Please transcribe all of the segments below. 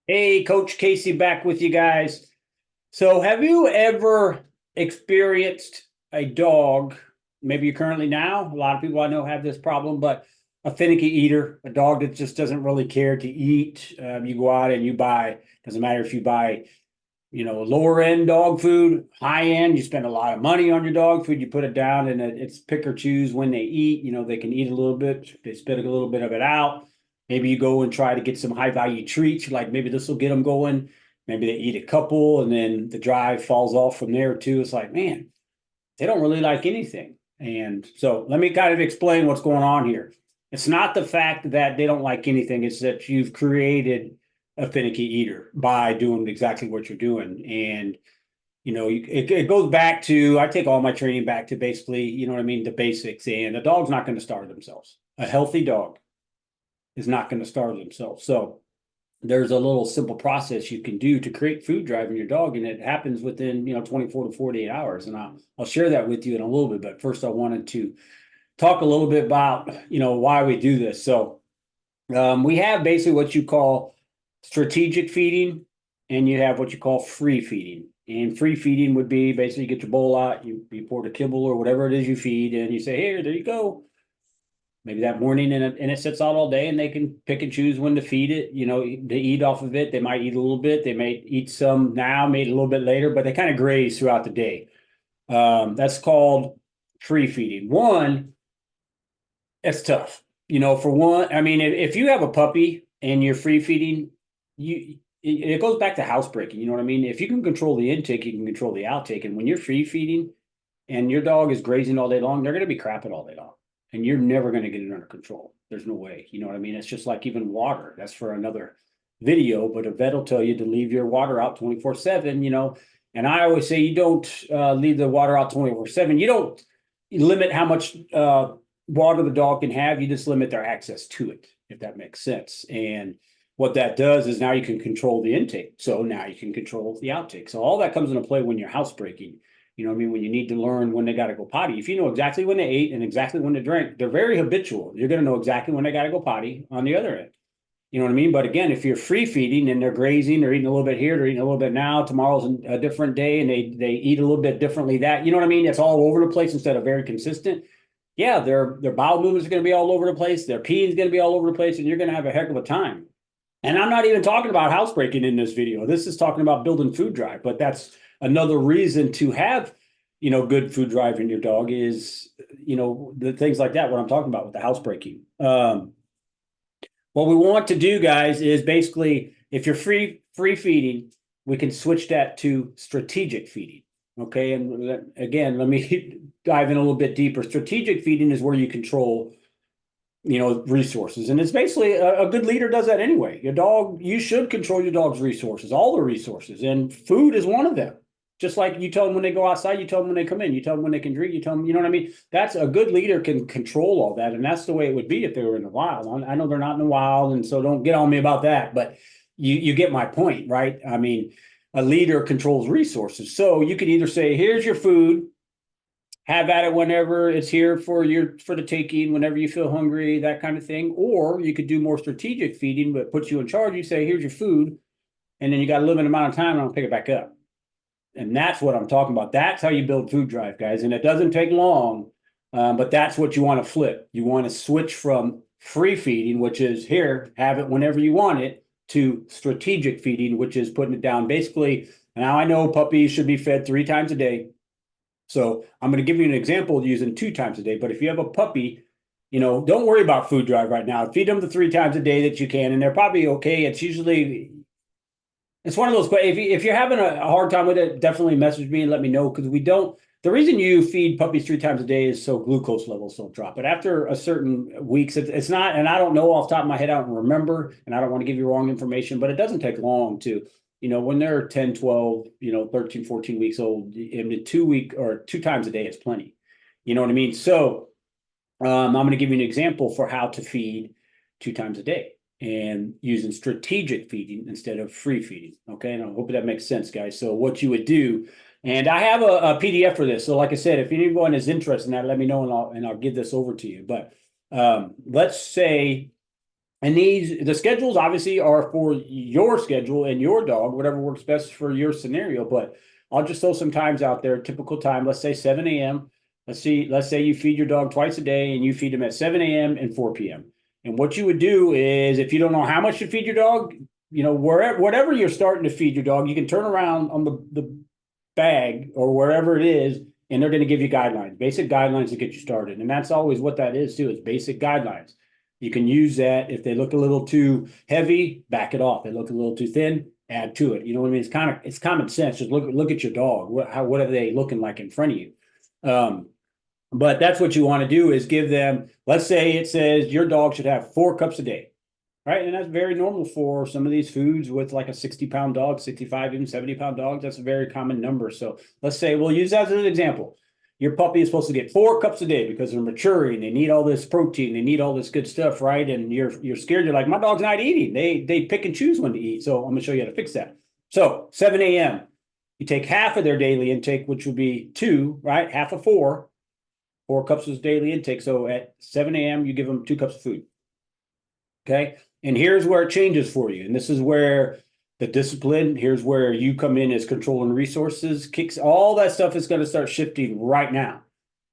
Hey, Coach Casey back with you guys. So, have you ever experienced a dog? Maybe you're currently now. A lot of people I know have this problem, but a finicky eater, a dog that just doesn't really care to eat. You go out and you buy, doesn't matter if you buy, lower end dog food, high end, you spend a lot of money on your dog food, you put it down and it's pick or choose when they eat. They can eat a little bit, they spit a little bit of it out. Maybe you go and try to get some high value treats, like maybe this will get them going. Maybe they eat a couple and then the drive falls off from there too. It's like, man, they don't really like anything. And so let me kind of explain what's going on here. It's not the fact that they don't like anything, it's that you've created a finicky eater by doing exactly what you're doing. And it goes back to, I take all my training back to basically, the basics. And a dog's not going to starve themselves. A healthy dog is not going to starve themselves. So there's a little simple process you can do to create food drive in your dog, and it happens within 24 to 48 hours. And I'll share that with you in a little bit. But first, I wanted to talk a little bit about why we do this. So we have basically what you call strategic feeding, and you have what you call free feeding. And free feeding would be basically you get your bowl out, you pour the kibble or whatever it is you feed, and you say, here, there you go. Maybe that morning, and it sits out all day, and they can pick and choose when to feed it. They eat off of it. They might eat a little bit. They may eat some now, maybe a little bit later, but they kind of graze throughout the day. That's called free feeding. One, it's tough. For one, I mean, if you have a puppy and you're free feeding, it goes back to housebreaking. You know what I mean? If you can control the intake, you can control the outtake. And when you're free feeding and your dog is grazing all day long, they're going to be crapping all day long. And you're never going to get it under control. There's no way. You know what I mean? It's just like even water. That's for another video, but a vet will tell you to leave your water out 24/7, And I always say you don't leave the water out 24/7. You don't limit how much water the dog can have. You just limit their access to it, if that makes sense. And what that does is now you can control the intake. So now you can control the outtake. So all that comes into play when you're housebreaking. You know what I mean? When you need to learn when they got to go potty. If you know exactly when they ate and exactly when they drank, they're very habitual. You're going to know exactly when they got to go potty on the other end. You know what I mean? But again, if you're free feeding and they're grazing, they're eating a little bit here, they're eating a little bit now, tomorrow's a different day, and they eat a little bit differently that, you know what I mean? It's all over the place instead of very consistent. Yeah, their bowel movements are going to be all over the place. Their peeing is going to be all over the place, and you're going to have a heck of a time. And I'm not even talking about housebreaking in this video. This is talking about building food drive, but that's another reason to have, good food drive in your dog is, the things like that, what I'm talking about with the housebreaking. What we want to do, guys, is basically if you're free feeding, we can switch that to strategic feeding. Okay. And again, let me dive in a little bit deeper. Strategic feeding is where you control resources. And it's basically a good leader does that anyway. Your dog, you should control your dog's resources, all the resources, and food is one of them. Just like you tell them when they go outside, you tell them when they come in, you tell them when they can drink, you tell them, you know what I mean? That's a good leader can control all that. And that's the way it would be if they were in the wild. I know they're not in the wild, and so don't get on me about that, but you get my point, right? I mean, a leader controls resources. So you could either say, here's your food, have at it whenever it's here for the taking, whenever you feel hungry, that kind of thing. Or you could do more strategic feeding, but put you in charge. You say, here's your food, and then you got a limited amount of time, and I'll pick it back up. And that's what I'm talking about. That's how you build food drive, guys. And it doesn't take long, but that's what you want to flip. You want to switch from free feeding, which is here, have it whenever you want it, to strategic feeding, which is putting it down. Basically, now I know puppies should be fed 3 times a day. So I'm going to give you an example using 2 times a day. But if you have a puppy, don't worry about food drive right now. Feed them the 3 times a day that you can, and they're probably okay. It's one of those. If you're having a hard time with it, definitely message me and let me know, because we don't. The reason you feed puppies 3 times a day is so glucose levels don't drop. But after a certain weeks, it's not. And I don't know off the top of my head. I don't remember, and I don't want to give you wrong information. But it doesn't take long to, when they're 10, 12, 13, 14 weeks old, in the 2 week or 2 times a day is plenty. You know what I mean? So I'm going to give you an example for how to feed 2 times a day and using strategic feeding instead of free feeding. Okay. And I hope that makes sense, guys. So what you would do, and I have a PDF for this. So like I said, if anyone is interested in that, let me know, and I'll give this over to you. But let's say And the schedules obviously are for your schedule and your dog, whatever works best for your scenario. But I'll just throw some times out there, typical time, let's say 7 a.m. Let's say you feed your dog twice a day and you feed him at 7 a.m. and 4 p.m. And what you would do is, if you don't know how much to feed your dog, wherever, whatever you're starting to feed your dog, you can turn around on the bag or wherever it is, and they're going to give you guidelines, basic guidelines to get you started. And that's always what that is too, is basic guidelines. You can use that. If they look a little too heavy, back it off. They look a little too thin, add to it. You know what I mean? It's common sense. Just look at your dog. What are they looking like in front of you? But that's what you want to do, is give them, let's say it says your dog should have 4 cups a day, right? And that's very normal for some of these foods with like a 60-pound dog, 65, even 70-pound dogs. That's a very common number. So let's say we'll use that as an example. Your puppy is supposed to get 4 cups a day because they're maturing. They need all this protein. They need all this good stuff, right? And you're scared. You're like, my dog's not eating. They pick and choose when to eat. So I'm gonna show you how to fix that. So 7 a.m. You take half of their daily intake, which would be 2, right? Half of 4. 4 cups is daily intake. So at 7 a.m. you give them 2 cups of food. Okay. And here's where it changes for you. And this is where the discipline, here's where you come in as controlling resources, kicks, all that stuff is going to start shifting right now.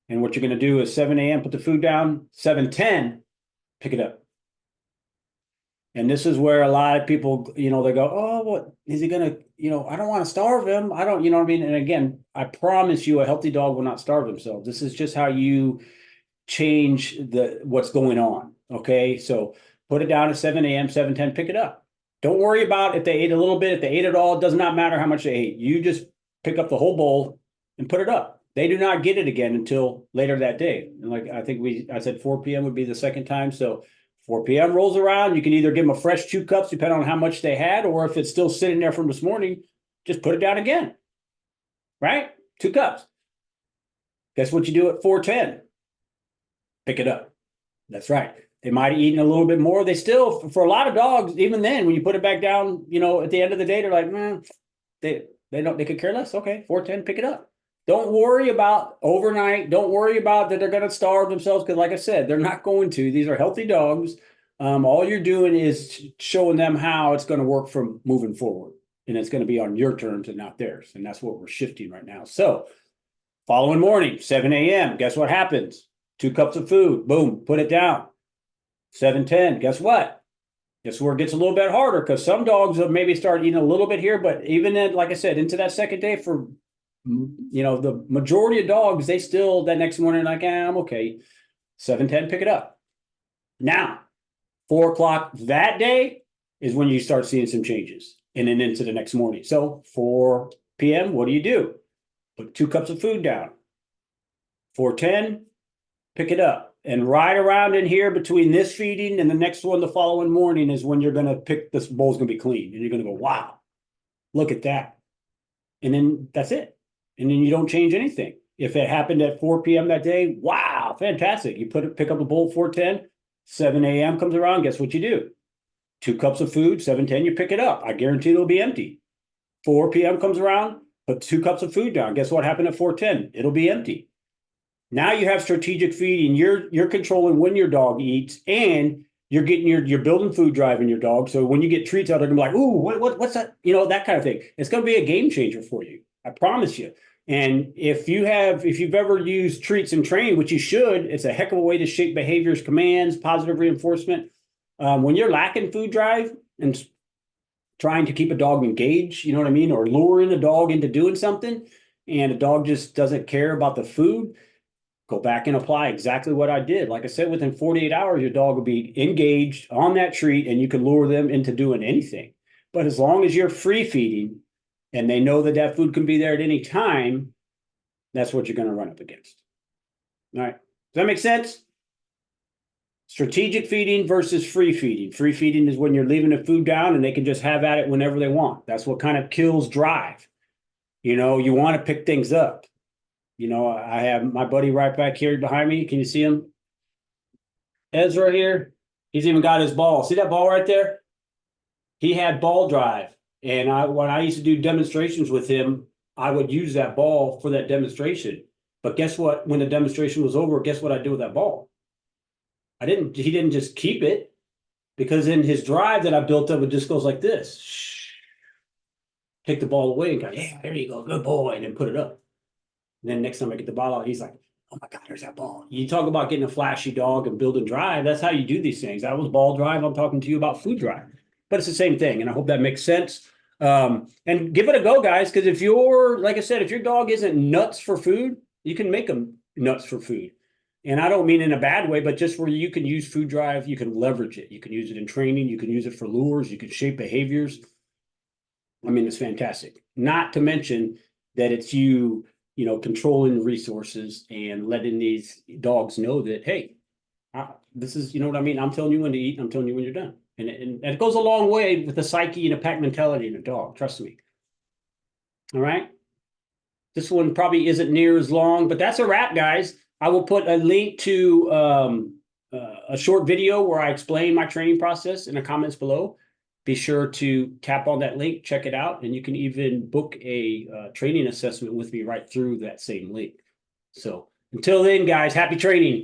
And what you're going to do is 7 a.m., put the food down, 7:10, pick it up. And this is where a lot of people, they go, oh, what is he going to, I don't want to starve him. I don't, you know what I mean? And again, I promise you a healthy dog will not starve himself. This is just how you change what's going on. Okay. So put it down at 7 a.m., 7:10, pick it up. Don't worry about if they ate a little bit, if they ate it all. It does not matter how much they ate. You just pick up the whole bowl and put it up. They do not get it again until later that day. And like I said 4 p.m. would be the second time. So 4 p.m. rolls around. You can either give them a fresh 2 cups, depending on how much they had, or if it's still sitting there from this morning, just put it down again. Right? 2 cups. Guess what you do at 4:10? Pick it up. That's right. They might have eaten a little bit more. They still, for a lot of dogs, even then, when you put it back down, at the end of the day, they're like, they could care less. Okay, 4:10, pick it up. Don't worry about overnight. Don't worry about that they're going to starve themselves, because like I said, they're not going to. These are healthy dogs. All you're doing is showing them how it's going to work from moving forward. And it's going to be on your terms and not theirs. And that's what we're shifting right now. So following morning, 7 a.m., guess what happens? 2 cups of food. Boom, put it down. 7:10, guess what? Guess where it gets a little bit harder, because some dogs will maybe start eating a little bit here, but even then, like I said, into that second day, for the majority of dogs, they still that next morning like, I'm okay. 7:10, pick it up. Now, 4 o'clock that day is when you start seeing some changes, and then into the next morning. So 4 p.m., what do? Put 2 cups of food down. 4:10, pick it up. And right around in here between this feeding and the next one the following morning is when you're going to pick, this bowl's going to be clean. And you're going to go, wow, look at that. And then that's it. And then you don't change anything. If it happened at 4 p.m. that day, wow, fantastic. You pick up the bowl at 4:10, 7 a.m. comes around, guess what you do? 2 cups of food, 7:10, you pick it up. I guarantee it'll be empty. 4 p.m. comes around, put 2 cups of food down. Guess what happened at 4:10? It'll be empty. Now you have strategic feeding. You're controlling when your dog eats, and you're building food drive in your dog. So when you get treats out, they're gonna be like, ooh, what's that? That kind of thing. It's gonna be a game changer for you. I promise you. And if you've ever used treats in training, which you should, it's a heck of a way to shape behaviors, commands, positive reinforcement. When you're lacking food drive and trying to keep a dog engaged, you know what I mean, or luring a dog into doing something, and a dog just doesn't care about the food, go back and apply exactly what I did. Like I said, within 48 hours, your dog will be engaged on that treat, and you can lure them into doing anything. But as long as you're free feeding and they know that food can be there at any time, that's what you're going to run up against. All right. Does that make sense? Strategic feeding versus free feeding. Free feeding is when you're leaving the food down and they can just have at it whenever they want. That's what kind of kills drive. You want to pick things up. I have my buddy right back here behind me. Can you see him? Ezra here. He's even got his ball. See that ball right there? He had ball drive. And when I used to do demonstrations with him, I would use that ball for that demonstration. But guess what? When the demonstration was over, guess what I did with that ball? He didn't just keep it. Because in his drive that I built up, it just goes like this. Shh. Take the ball away and go, yeah, there you go, good boy, and then put it up. And then next time I get the ball out, he's like, oh my God, there's that ball. You talk about getting a flashy dog and building drive. That's how you do these things. That was ball drive. I'm talking to you about food drive, but it's the same thing. And I hope that makes sense. And give it a go, guys, because if you're, like I said, if your dog isn't nuts for food, you can make them nuts for food. And I don't mean in a bad way, but just where you can use food drive, you can leverage it. You can use it in training. You can use it for lures. You can shape behaviors. I mean, it's fantastic. Not to mention that it's controlling resources and letting these dogs know that, hey, this is, you know what I mean? I'm telling you when to eat. I'm telling you when you're done. And it goes a long way with the psyche and a pack mentality in a dog. Trust me. All right. This one probably isn't near as long, but that's a wrap, guys. I will put a link to a short video where I explain my training process in the comments below. Be sure to tap on that link, check it out, and you can even book a training assessment with me right through that same link. So until then, guys, happy training.